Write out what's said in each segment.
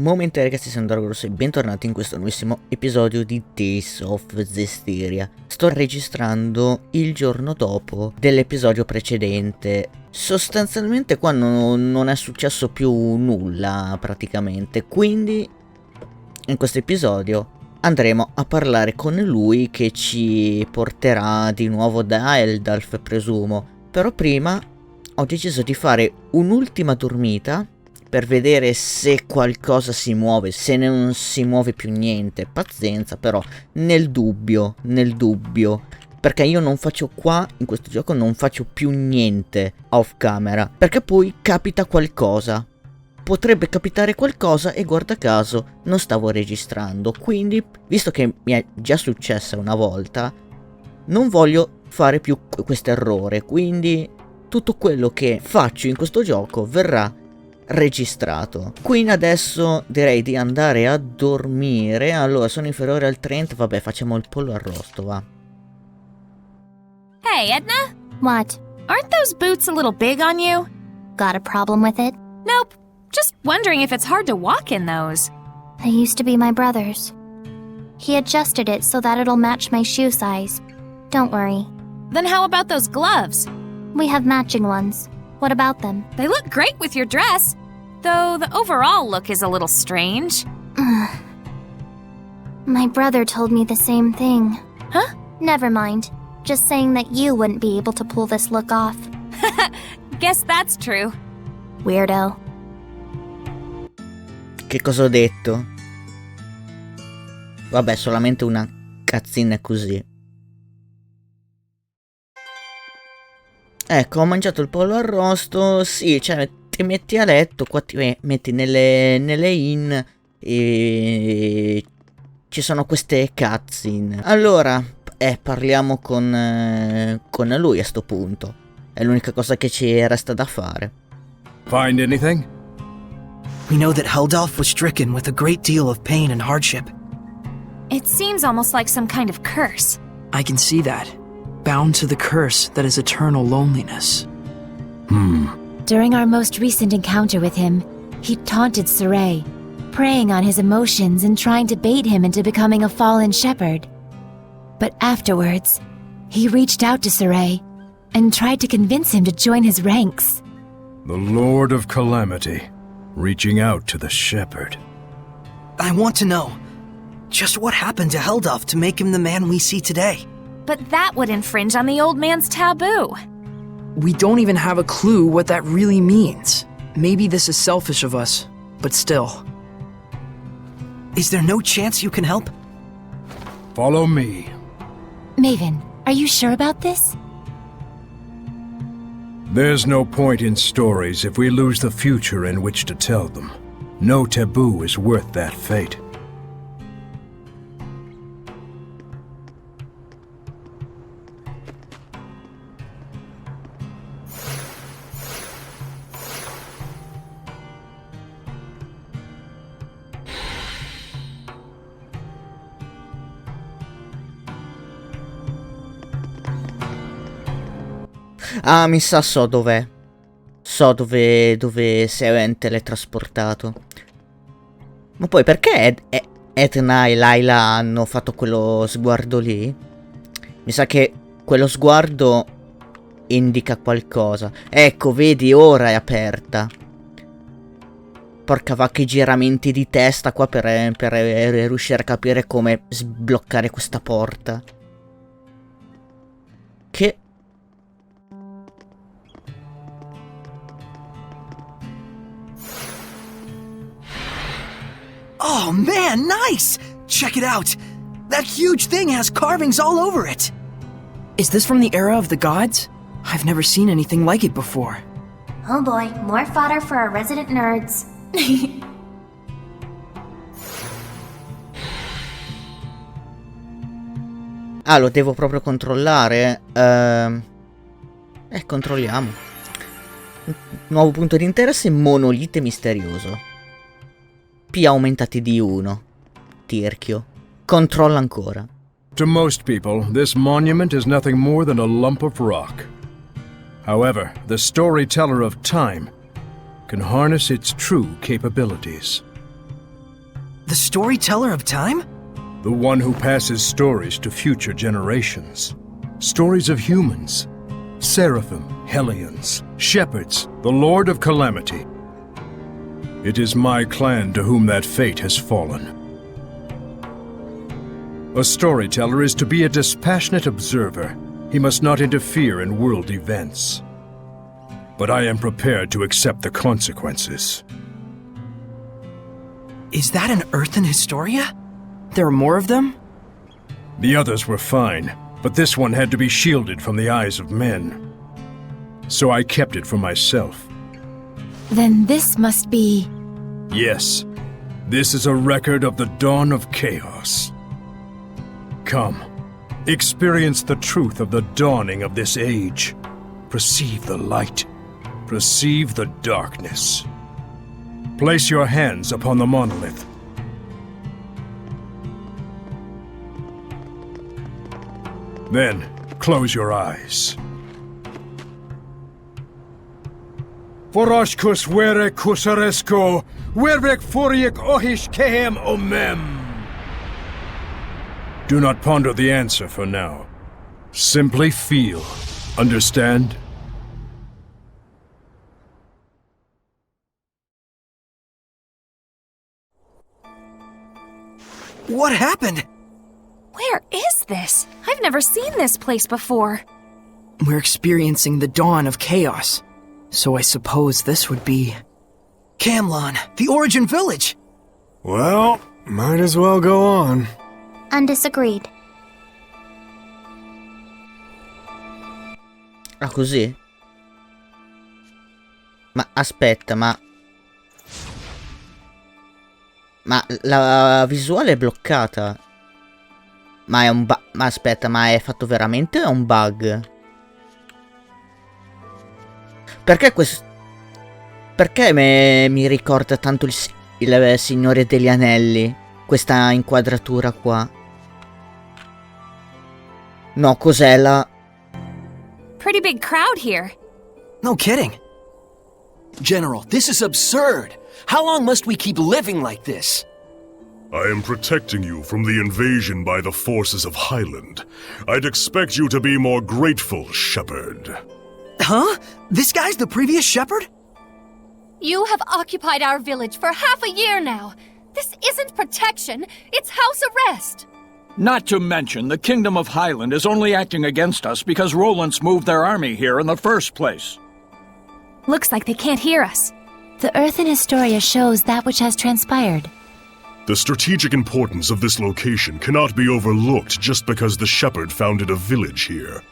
Momenti ragazzi, sono Dragoros e bentornati in questo nuovissimo episodio di Tales of Zestiria. Sto registrando il giorno dopo dell'episodio precedente. Sostanzialmente qua non è successo più nulla praticamente, quindi in questo episodio andremo a parlare con lui che ci porterà di nuovo da Heldalf, presumo. Però prima ho deciso di fare un'ultima dormita per vedere se qualcosa si muove. Se non si muove più niente, pazienza, però nel dubbio, perché io non faccio qua, in questo gioco non faccio più niente off camera, perché poi capita qualcosa. Potrebbe capitare qualcosa e guarda caso non stavo registrando, quindi visto che mi è già successa una volta, non voglio fare più questo errore, quindi tutto quello che faccio in questo gioco verrà registrato. Quindi adesso direi di andare a dormire. Allora sono inferiore al 30, vabbè facciamo il pollo arrosto, va. Hey, Edna? What? Aren't those boots a little big on you? Got a problem with it? Nope. Just wondering if it's hard to walk in those. They used to be my brother's. He adjusted it so that it'll match my shoe size. Don't worry. Then how about those gloves? We have matching ones. What about them? They look great with your dress, though the overall look is a little strange. My brother told me the same thing. Huh? Never mind. Just saying that you wouldn't be able to pull this look off. Guess that's true. Weirdo. Che cosa ho detto? Vabbè, solamente una cazzina così. Ecco, ho mangiato il pollo arrosto. Sì, cioè ti metti a letto, qua ti metti nelle inn e ci sono queste cutscene. Allora, parliamo con lui a sto punto. È l'unica cosa che ci resta da fare. Find anything? We know that Heldalf was stricken with a great deal of pain and hardship. It seems almost like some kind of curse. I can see that. Bound to the curse that is eternal loneliness. During our most recent encounter with him, he taunted Saray, preying on his emotions and trying to bait him into becoming a fallen shepherd. But afterwards, he reached out to Saray and tried to convince him to join his ranks. The Lord of Calamity, reaching out to the shepherd. I want to know, just what happened to Heldalf to make him the man we see today? But that would infringe on the old man's taboo. We don't even have a clue what that really means. Maybe this is selfish of us, but still. Is there no chance you can help? Follow me. Maven, are you sure about this? There's no point in stories if we lose the future in which to tell them. No taboo is worth that fate. Ah, mi sa, so dov'è. So dove si è teletrasportato. Ma poi perché Etna e Layla hanno fatto quello sguardo lì? Mi sa che quello sguardo indica qualcosa. Ecco, vedi, ora è aperta. Porca vacca, i giramenti di testa qua per riuscire a capire come sbloccare questa porta. Che... Oh man, nice! Check it out! That huge thing has carvings all over it! Is this from the era of the gods? I've never seen anything like it before. Oh boy, more fodder for our resident nerds. Ah, lo devo proprio controllare? Controlliamo. Nuovo punto di interesse, monolite misterioso. P aumentati di 1. Tirchio. Controlla ancora. To most people, this monument is nothing more than a lump of rock. However, the storyteller of time can harness its true capabilities. The storyteller of time? The one who passes stories to future generations. Stories of humans, seraphim, hellions, shepherds, the Lord of Calamity. It is my clan to whom that fate has fallen. A storyteller is to be a dispassionate observer. He must not interfere in world events. But I am prepared to accept the consequences. Is that an Earthen Historia? There are more of them? The others were fine, but this one had to be shielded from the eyes of men. So I kept it for myself. Then this must be... Yes, this is a record of the dawn of chaos. Come, experience the truth of the dawning of this age. Perceive the light. Perceive the darkness. Place your hands upon the monolith. Then, close your eyes. Foroshkus vere kusaresko, vervek furiek ohish kehem omem. Do not ponder the answer for now. Simply feel. Understand? What happened? Where is this? I've never seen this place before. We're experiencing the dawn of chaos. So I suppose this would be... Camlon, the Origin Village! Well, might as well go on. Undisagreed. Ah, così? Ma aspetta, ma la visuale è bloccata. Ma è un bug. Ma aspetta, ma è fatto veramente o è un bug? Perché questo... Perché mi ricorda tanto il Signore degli Anelli? Questa inquadratura qua. No, cos'è la... Pretty big crowd here. No kidding. General, this is absurd. How long must we keep living like this? I am protecting you from the invasion by the forces of Highland. I'd expect you to be more grateful, Shepherd. Huh? This guy's the previous shepherd? You have occupied our village for half a year now. This isn't protection, it's house arrest. Not to mention, the Kingdom of Highland is only acting against us because Roland's moved their army here in the first place. Looks like they can't hear us. The Earthen Historia shows that which has transpired. The strategic importance of this location cannot be overlooked just because the Shepherd founded a village here.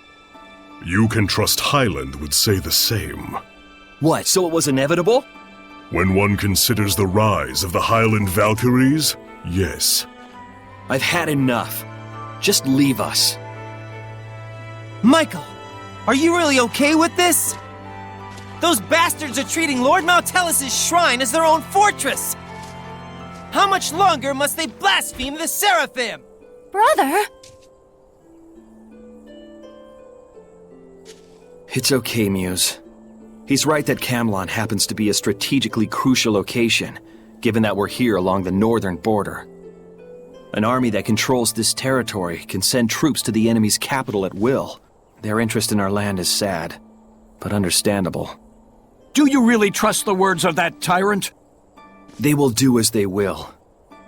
You can trust Highland would say the same. What, so it was inevitable? When one considers the rise of the Highland Valkyries, yes. I've had enough. Just leave us. Michael, are you really okay with this? Those bastards are treating Lord Maltellus' shrine as their own fortress! How much longer must they blaspheme the Seraphim? Brother? It's okay, Muse. He's right that Camlon happens to be a strategically crucial location, given that we're here along the northern border. An army that controls this territory can send troops to the enemy's capital at will. Their interest in our land is sad, but understandable. Do you really trust the words of that tyrant? They will do as they will.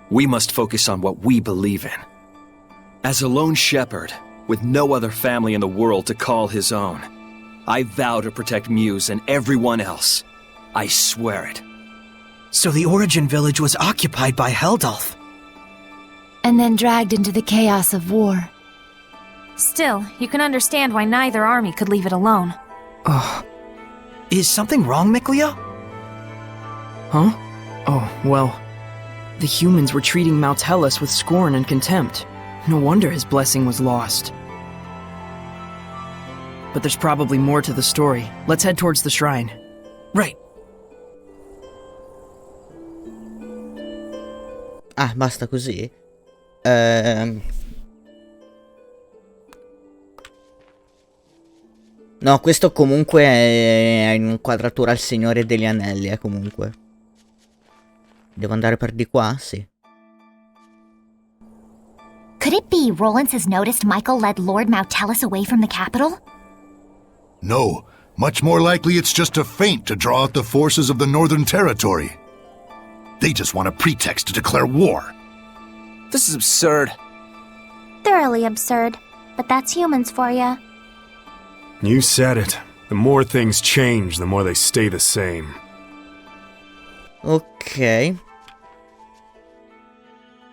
We must focus on what we believe in. As a lone shepherd, with no other family in the world to call his own, I vow to protect Muse and everyone else. I swear it. So the Origin Village was occupied by Heldalf. And then dragged into the chaos of war. Still, you can understand why neither army could leave it alone. Is something wrong, Miklia? Huh? Oh, well... The humans were treating Maltellus with scorn and contempt. No wonder his blessing was lost. But there's probably more to the story. Let's head towards the shrine. Right. Ah, basta così? No, questo comunque è in inquadratura al Signore degli Anelli, comunque. Devo andare per di qua? Sì. Could it be Rollins has noticed Michael led Lord Mautellus away from the capital? No. Much more likely it's just a feint to draw out the forces of the Northern Territory. They just want a pretext to declare war. This is absurd. Thoroughly absurd. But that's humans for ya. You said it. The more things change, the more they stay the same. Ok.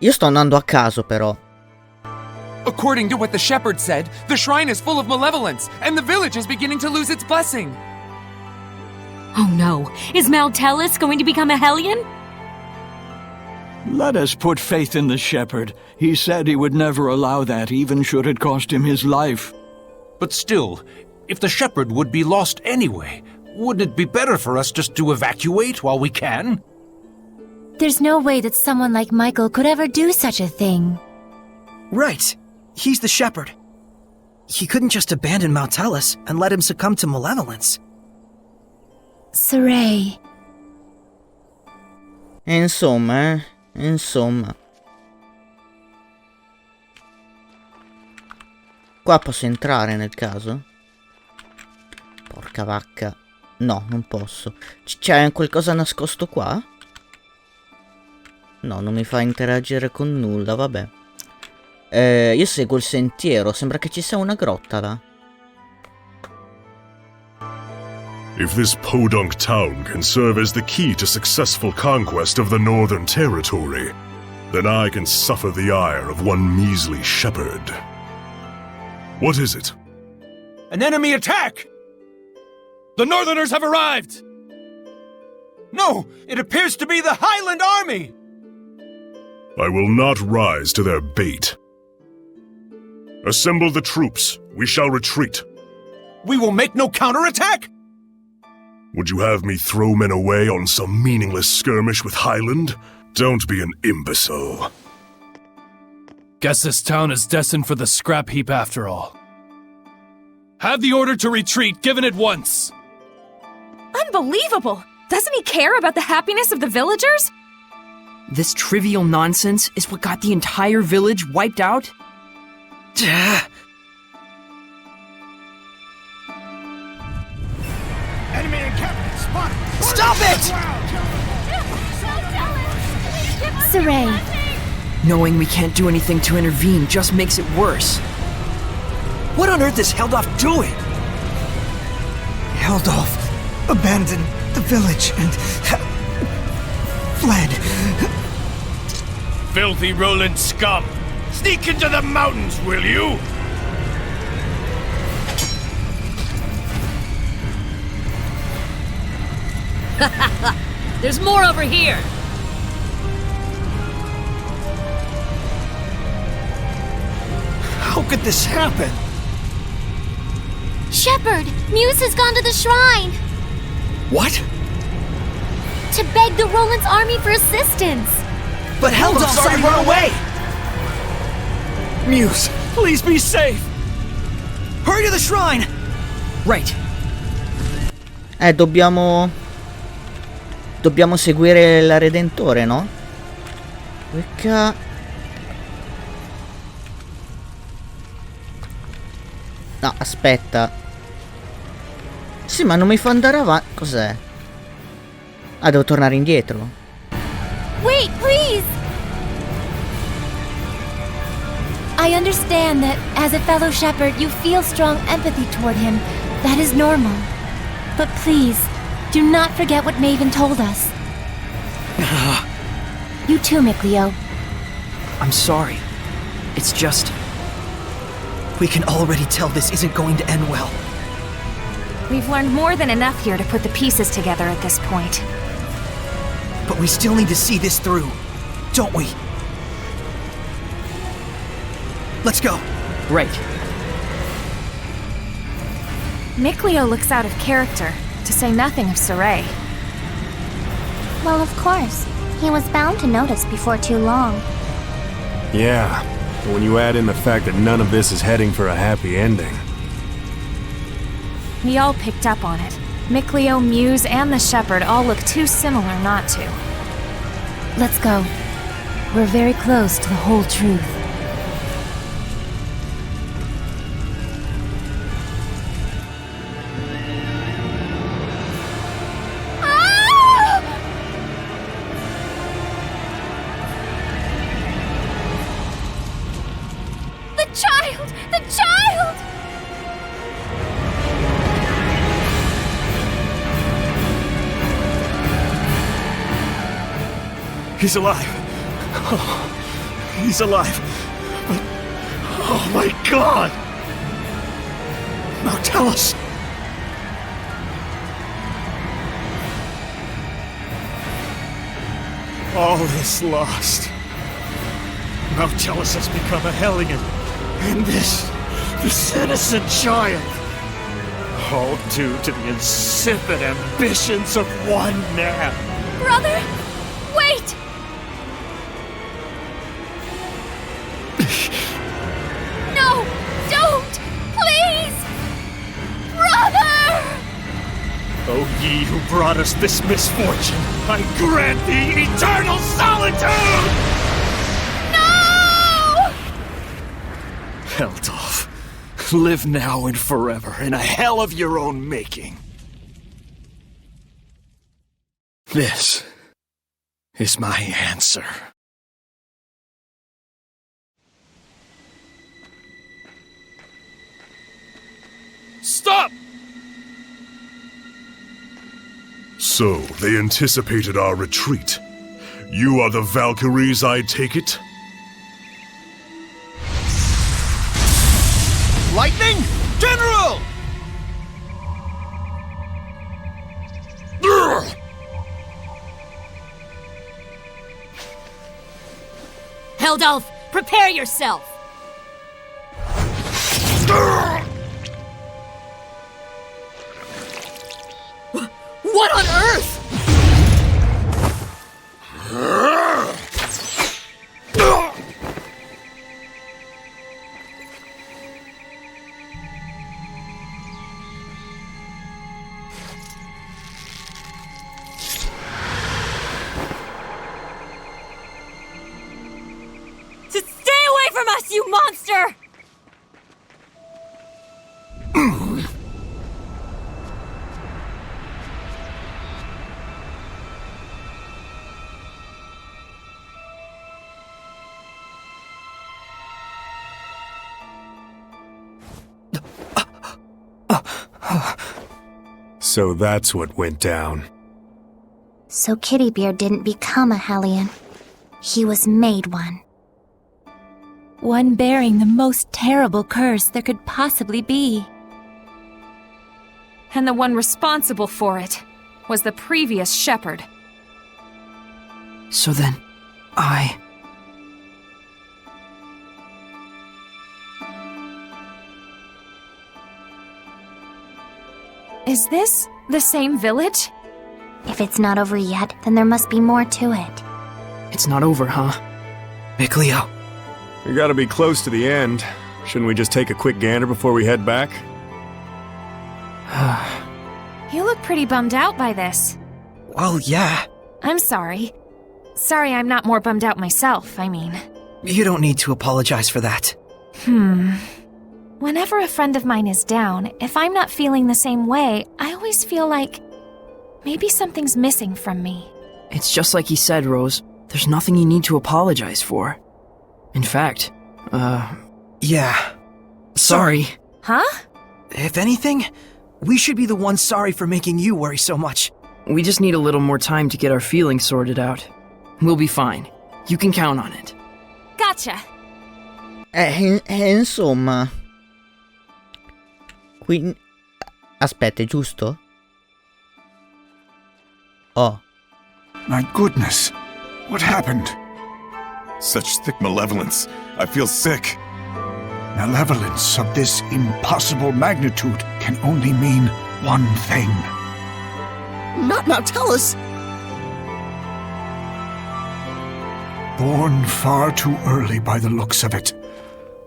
Io sto andando a caso però. According to what the shepherd said, the shrine is full of malevolence, and the village is beginning to lose its blessing. Oh no, is Mautellus going to become a Hellion? Let us put faith in the shepherd. He said he would never allow that, even should it cost him his life. But still, if the shepherd would be lost anyway, wouldn't it be better for us just to evacuate while we can? There's no way that someone like Michael could ever do such a thing. Right. He's the shepherd. He couldn't just abandon Mautellus and let him succumb to malevolence. Sorey. Insomma. Qua posso entrare nel caso? Porca vacca. No, non posso. C'è qualcosa nascosto qua? No, non mi fa interagire con nulla, vabbè. Io seguo il sentiero, sembra che ci sia una grotta là. If this podunk town can serve as the key to successful conquest of the Northern Territory, then I can suffer the ire of one measly shepherd. What is it? An enemy attack! The Northerners have arrived! No, it appears to be the Highland army! I will not rise to their bait. Assemble the troops. We shall retreat. We will make no counterattack? Would you have me throw men away on some meaningless skirmish with Highland? Don't be an imbecile. Guess this town is destined for the scrap heap after all. Have the order to retreat given at once. Unbelievable! Doesn't he care about the happiness of the villagers? This trivial nonsense is what got the entire village wiped out? Enemy encampment spotted! Stop it! Sorey. Knowing we can't do anything to intervene just makes it worse. What on earth is Heldolf doing? Heldolf abandoned the village and fled. Filthy Roland scum! Sneak into the mountains, will you? There's more over here! How could this happen? Shepherd, Muse has gone to the shrine! What? To beg the Roland's army for assistance! But Heldolf's already run away! Muse, please be safe! Hurry to the shrine! Right. Dobbiamo seguire la Redentore, no? Perché... No, aspetta. Sì, ma non mi fa andare avanti. Cos'è? Ah, devo tornare indietro. Wait, please! I understand that, as a fellow shepherd, you feel strong empathy toward him. That is normal. But please, do not forget what Maven told us. You too, Mikleo. I'm sorry. It's just... we can already tell this isn't going to end well. We've learned more than enough here to put the pieces together at this point. But we still need to see this through, don't we? Let's go. Right. Mikleo looks out of character, to say nothing of Sorey. Well, of course. He was bound to notice before too long. Yeah, but when you add in the fact that none of this is heading for a happy ending. We all picked up on it. Mikleo, Muse, and the shepherd all look too similar not to. Let's go. We're very close to the whole truth. The child! He's alive. Oh, he's alive. But, oh my God! Now tell us. All is lost. Mautellus has become a Hellion. And this innocent child. All due to the insipid ambitions of one man. Brother, wait! No, don't! Please! Brother! O ye who brought us this misfortune, I grant thee eternal solitude! No! Heldolf, live now and forever in a hell of your own making. This is my answer. Stop! So, they anticipated our retreat. You are the Valkyries, I take it? Lightning! General! Heldolf, prepare yourself! What on earth? Stay away from us, you monster! So that's what went down. So Kittybeard didn't become a Hellion. He was made one. One bearing the most terrible curse there could possibly be. And the one responsible for it was the previous shepherd. So then, Is this the same village? If it's not over yet, then there must be more to it. It's not over, huh? Mikleo. We gotta be close to the end. Shouldn't we just take a quick gander before we head back? You look pretty bummed out by this. Well, yeah. I'm sorry. Sorry I'm not more bummed out myself, I mean. You don't need to apologize for that. Whenever a friend of mine is down, if I'm not feeling the same way, I always feel like maybe something's missing from me. It's just like he said, Rose. There's nothing you need to apologize for. In fact, Yeah. Sorry. Huh? If anything, we should be the ones sorry for making you worry so much. We just need a little more time to get our feelings sorted out. We'll be fine. You can count on it. Gotcha. Insomma. Quindi... Aspetta, è giusto? Oh. My goodness. What happened? Such thick malevolence. I feel sick. Malevolence of this impossible magnitude can only mean one thing. Not Mautellus! Born far too early by the looks of it.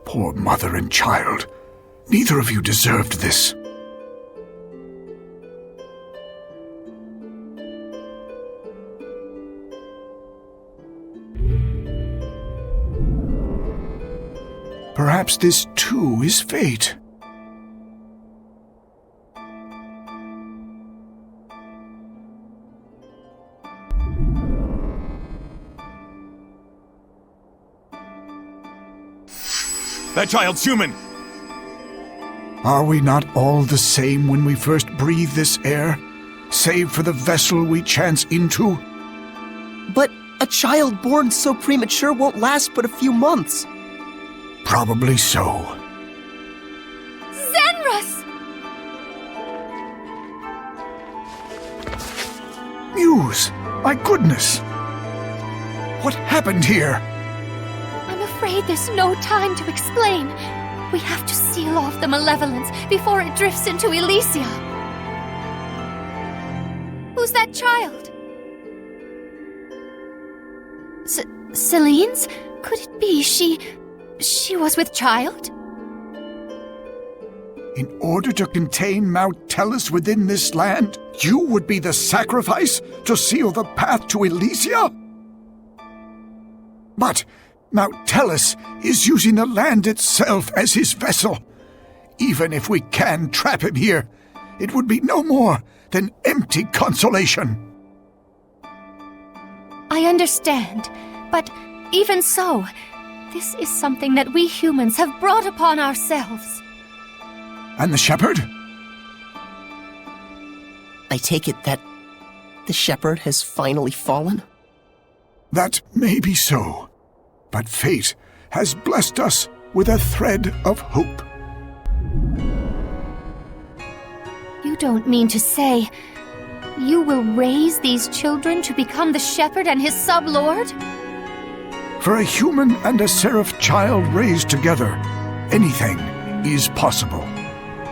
Poor mother and child. Neither of you deserved this. Perhaps this too is fate. That child's human! Are we not all the same when we first breathe this air, save for the vessel we chance into? But a child born so premature won't last but a few months. Probably so. Zenrus! Muse! My goodness! What happened here? I'm afraid there's no time to explain. We have to seal off the malevolence before it drifts into Elysia. Who's that child? Celine's? Could it be she was with child? In order to contain Mount Tellus within this land, you would be the sacrifice to seal the path to Elysia? But Mount Tellus is using the land itself as his vessel. Even if we can trap him here, it would be no more than empty consolation. I understand, but even so, this is something that we humans have brought upon ourselves. And the shepherd? I take it that the shepherd has finally fallen? That may be so, but fate has blessed us with a thread of hope. You don't mean to say you will raise these children to become the shepherd and his sub-lord? For a human and a seraph child raised together, anything is possible.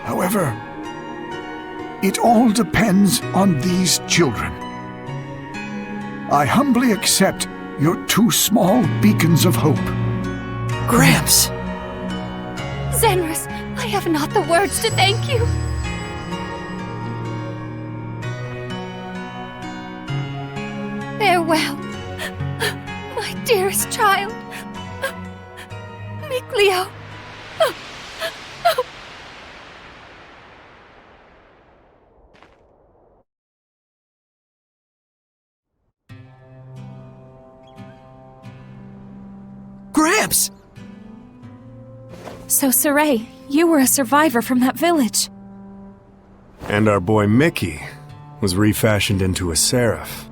However, it all depends on these children. I humbly accept your 2 small beacons of hope. Gramps! Zenrus, I have not the words to thank you. Farewell, my dearest child. Mikleo. Gramps! So, Sorey, you were a survivor from that village. And our boy Mickey was refashioned into a seraph.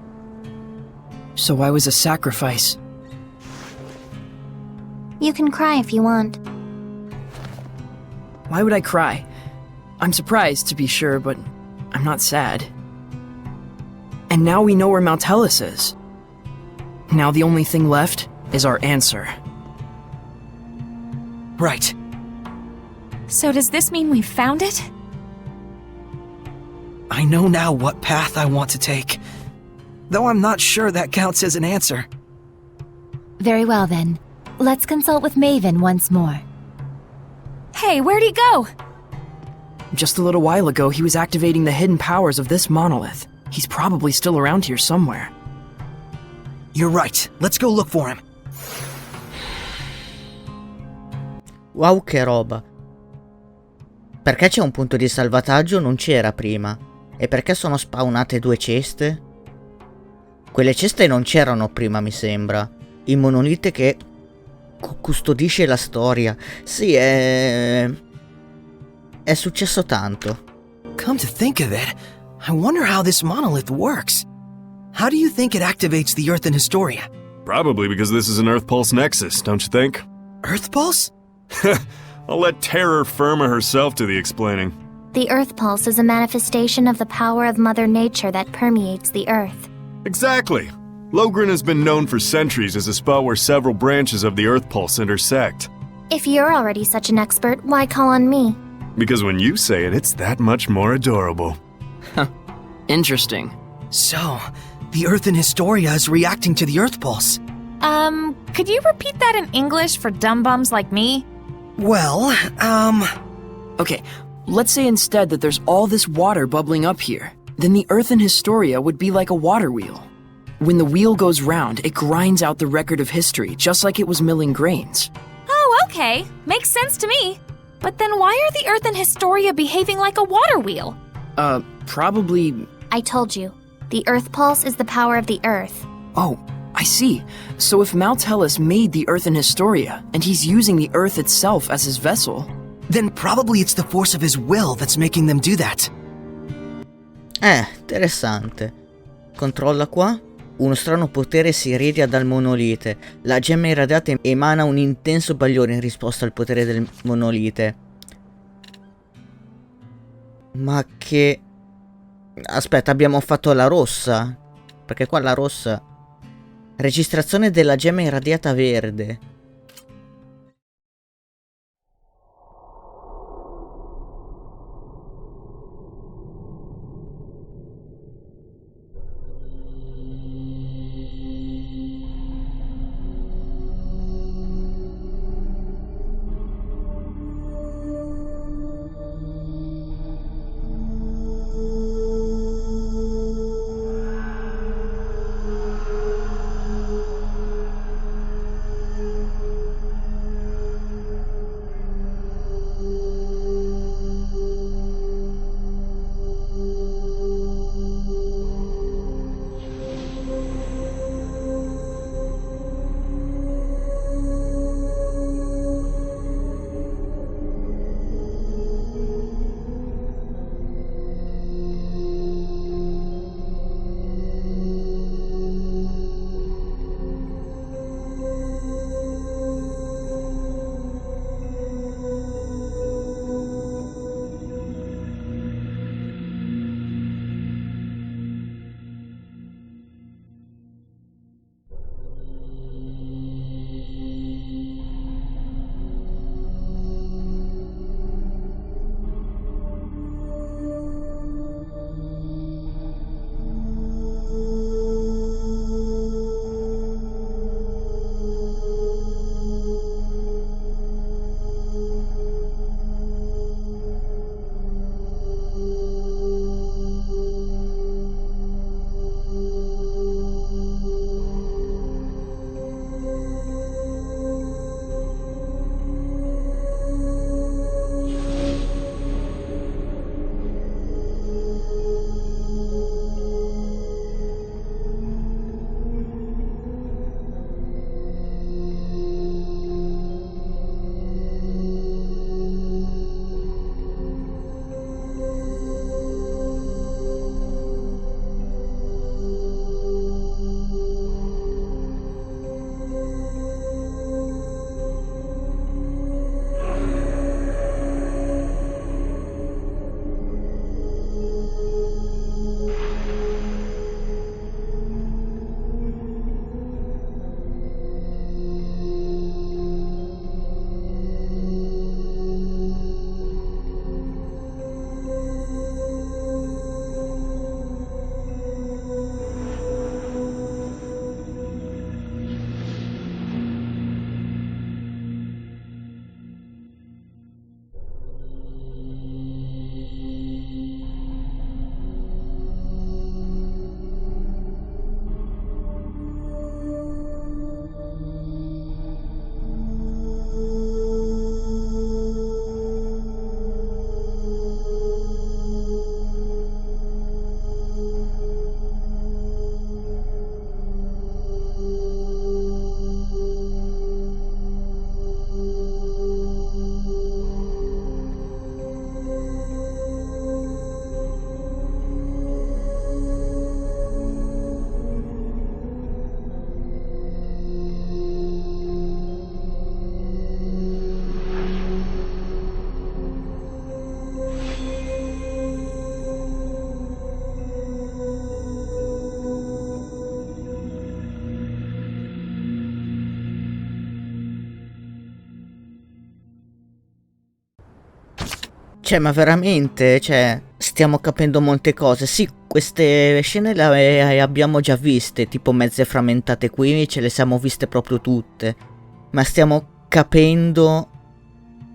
So I was a sacrifice. You can cry if you want. Why would I cry? I'm surprised, to be sure, but I'm not sad. And now we know where Mount Tellus is. Now the only thing left is our answer. Right. So does this mean we found it? I know now what path I want to take. Though I'm not sure that counts as an answer. Very well then. Let's consult with Maven once more. Hey, where'd he go? Just a little while ago, he was activating the hidden powers of this monolith. He's probably still around here somewhere. You're right. Let's go look for him. Wow, che roba. Perché c'è un punto di salvataggio? Non c'era prima. E perché sono spawnate 2 ceste? Quelle ceste non c'erano prima, mi sembra. Il monolite che custodisce la storia. Sì, è successo tanto. Come to think of it, I wonder how this monolith works. How do you think it activates the Earth in Historia? Probably because this is an Earth Pulse Nexus, don't you think? Earth Pulse? I'll let Terror Firma herself do the explaining. The Earth Pulse is a manifestation of the power of Mother Nature that permeates the Earth. Exactly. Logren has been known for centuries as a spot where several branches of the Earth Pulse intersect. If you're already such an expert, why call on me? Because when you say it, it's that much more adorable. Interesting. So, the Earth in Historia is reacting to the Earth Pulse. Could you repeat that in English for dumb bums like me? Well, Okay, let's say instead that there's all this water bubbling up here. Then the Earth in Historia would be like a water wheel. When the wheel goes round, it grinds out the record of history, just like it was milling grains. Oh, okay. Makes sense to me. But then why are the Earth in Historia behaving like a water wheel? Probably... I told you. The Earth Pulse is the power of the Earth. Oh, I see. So if Mount Tellus made the Earth in Historia, and he's using the Earth itself as his vessel, Then probably it's the force of his will that's making them do that. Interessante. Controlla qua. Uno strano potere si irradia dal monolite. La gemma irradiata emana un intenso bagliore in risposta al potere del monolite. Ma che... Aspetta, abbiamo fatto la rossa. Perché qua la rossa... Registrazione della gemma irradiata verde. Cioè, ma veramente, cioè, stiamo capendo molte cose. Sì, queste scene le abbiamo già viste, tipo mezze frammentate qui, ce le siamo viste proprio tutte. Ma stiamo capendo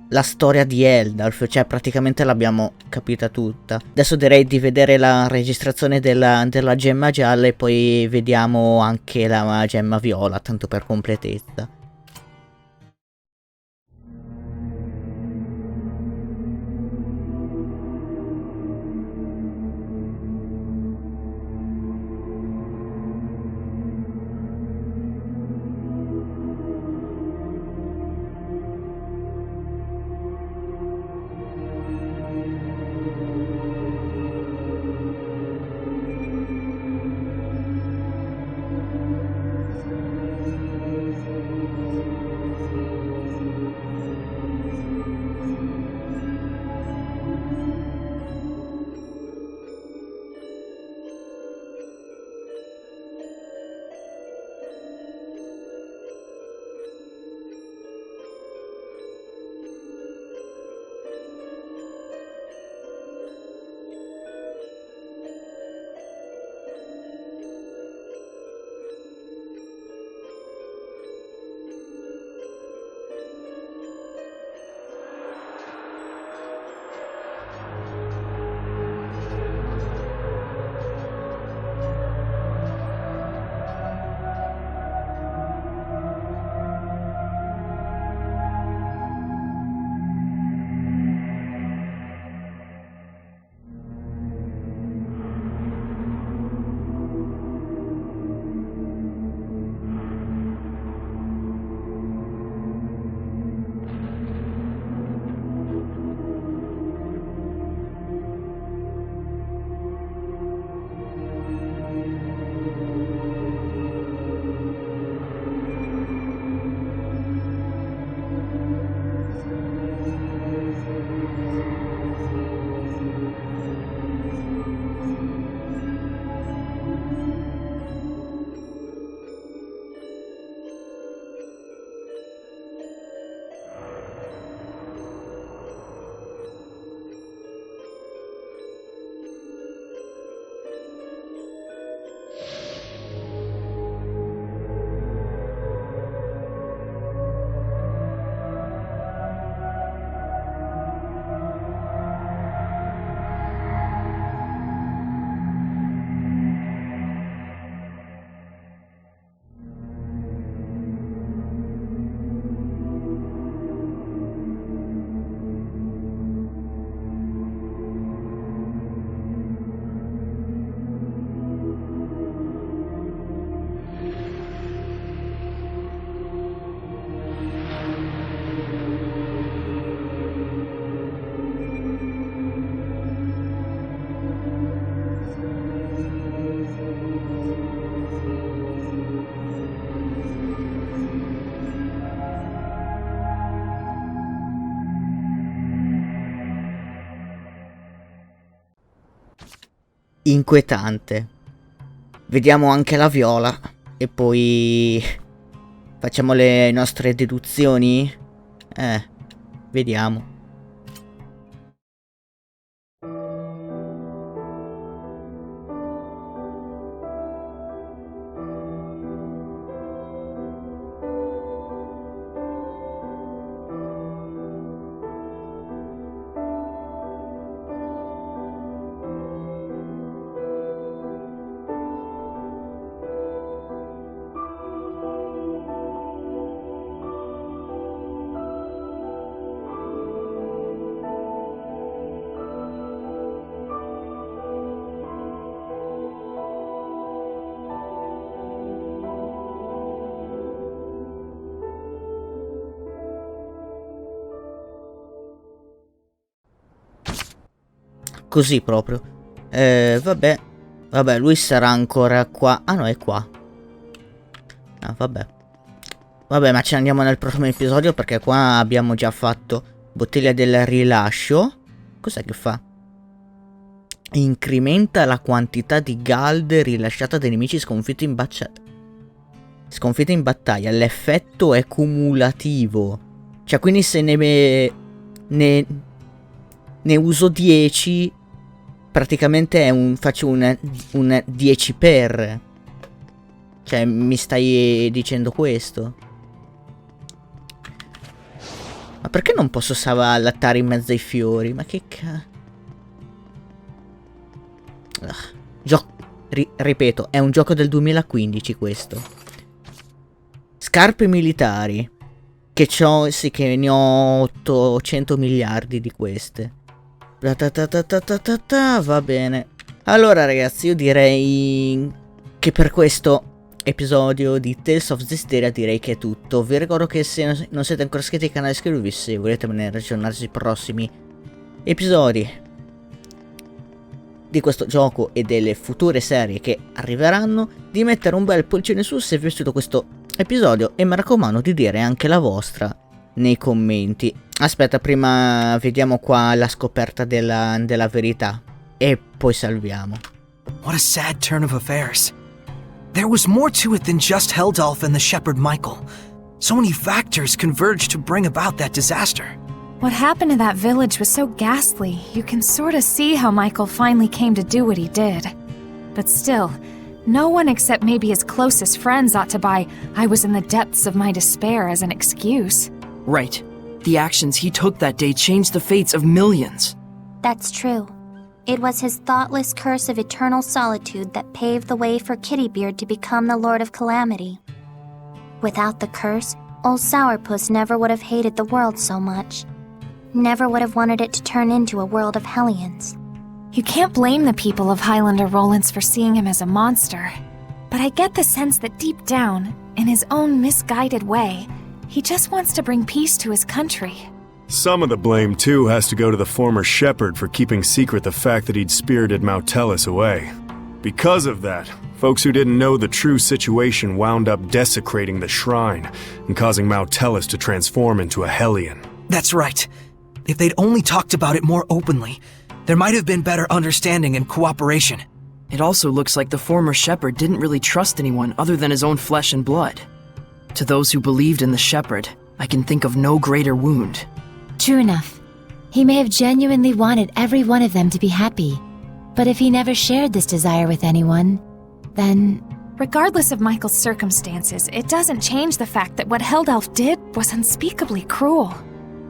la storia di Eldalf, cioè praticamente l'abbiamo capita tutta. Adesso direi di vedere la registrazione della gemma gialla e poi vediamo anche la gemma viola, tanto per completezza. inquietante. Vediamo anche la viola e poi facciamo le nostre deduzioni. Vediamo. Così proprio. Vabbè, lui sarà ancora qua. Ah no, è qua. Ah, vabbè, ma ci andiamo nel prossimo episodio, perché qua abbiamo già fatto bottiglia del rilascio. Cos'è che fa? Incrementa la quantità di galde rilasciata dai nemici sconfitti in battaglia. L'effetto è cumulativo. Cioè, quindi se ne uso 10, praticamente è faccio un 10 per. Cioè, mi stai dicendo questo? Ma perché non posso allattare in mezzo ai fiori? Ma che ripeto, è un gioco del 2015 questo. Scarpe militari. Che ne ho 800 miliardi di queste. Va bene. Allora ragazzi, io direi che per questo episodio di Tales of Zestiria direi che è tutto. Vi ricordo che se non siete ancora iscritti al canale, iscrivetevi se volete venire aggiornati sui prossimi episodi di questo gioco e delle future serie che arriveranno, di mettere un bel pollice su se vi è piaciuto questo episodio e mi raccomando di dire anche la vostra nei commenti. Aspetta, prima vediamo qua la scoperta della verità e poi salviamo. What a sad turn of affairs. There was more to it than just Heldalf and the shepherd Michael. So many factors converged to bring about that disaster. What happened to that village was so ghastly, you can sort of see how Michael finally came to do what he did. But still, no one except maybe his closest friends ought to buy "I was in the depths of my despair" as an excuse. Right. The actions he took that day changed the fates of millions. That's true. It was his thoughtless curse of eternal solitude that paved the way for Kittybeard to become the Lord of Calamity. Without the curse, old Sourpuss never would have hated the world so much. Never would have wanted it to turn into a world of hellions. You can't blame the people of Highlander Rollins for seeing him as a monster. But I get the sense that deep down, in his own misguided way, he just wants to bring peace to his country. Some of the blame, too, has to go to the former shepherd for keeping secret the fact that he'd spirited Mautellus away. Because of that, folks who didn't know the true situation wound up desecrating the shrine and causing Mautellus to transform into a Hellion. That's right. If they'd only talked about it more openly, there might have been better understanding and cooperation. It also looks like the former shepherd didn't really trust anyone other than his own flesh and blood. To those who believed in the shepherd, I can think of no greater wound. True enough. He may have genuinely wanted every one of them to be happy. But if he never shared this desire with anyone, then... Regardless of Michael's circumstances, it doesn't change the fact that what Heldalf did was unspeakably cruel.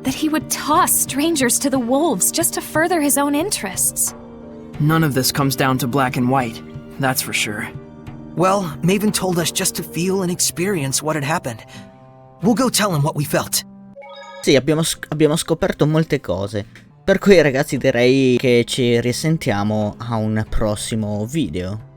That he would toss strangers to the wolves just to further his own interests. None of this comes down to black and white, that's for sure. Well, Maven told us just to feel and experience what had happened. We'll go tell him what we felt. Sì, abbiamo scoperto molte cose. Per cui ragazzi direi che ci risentiamo a un prossimo video.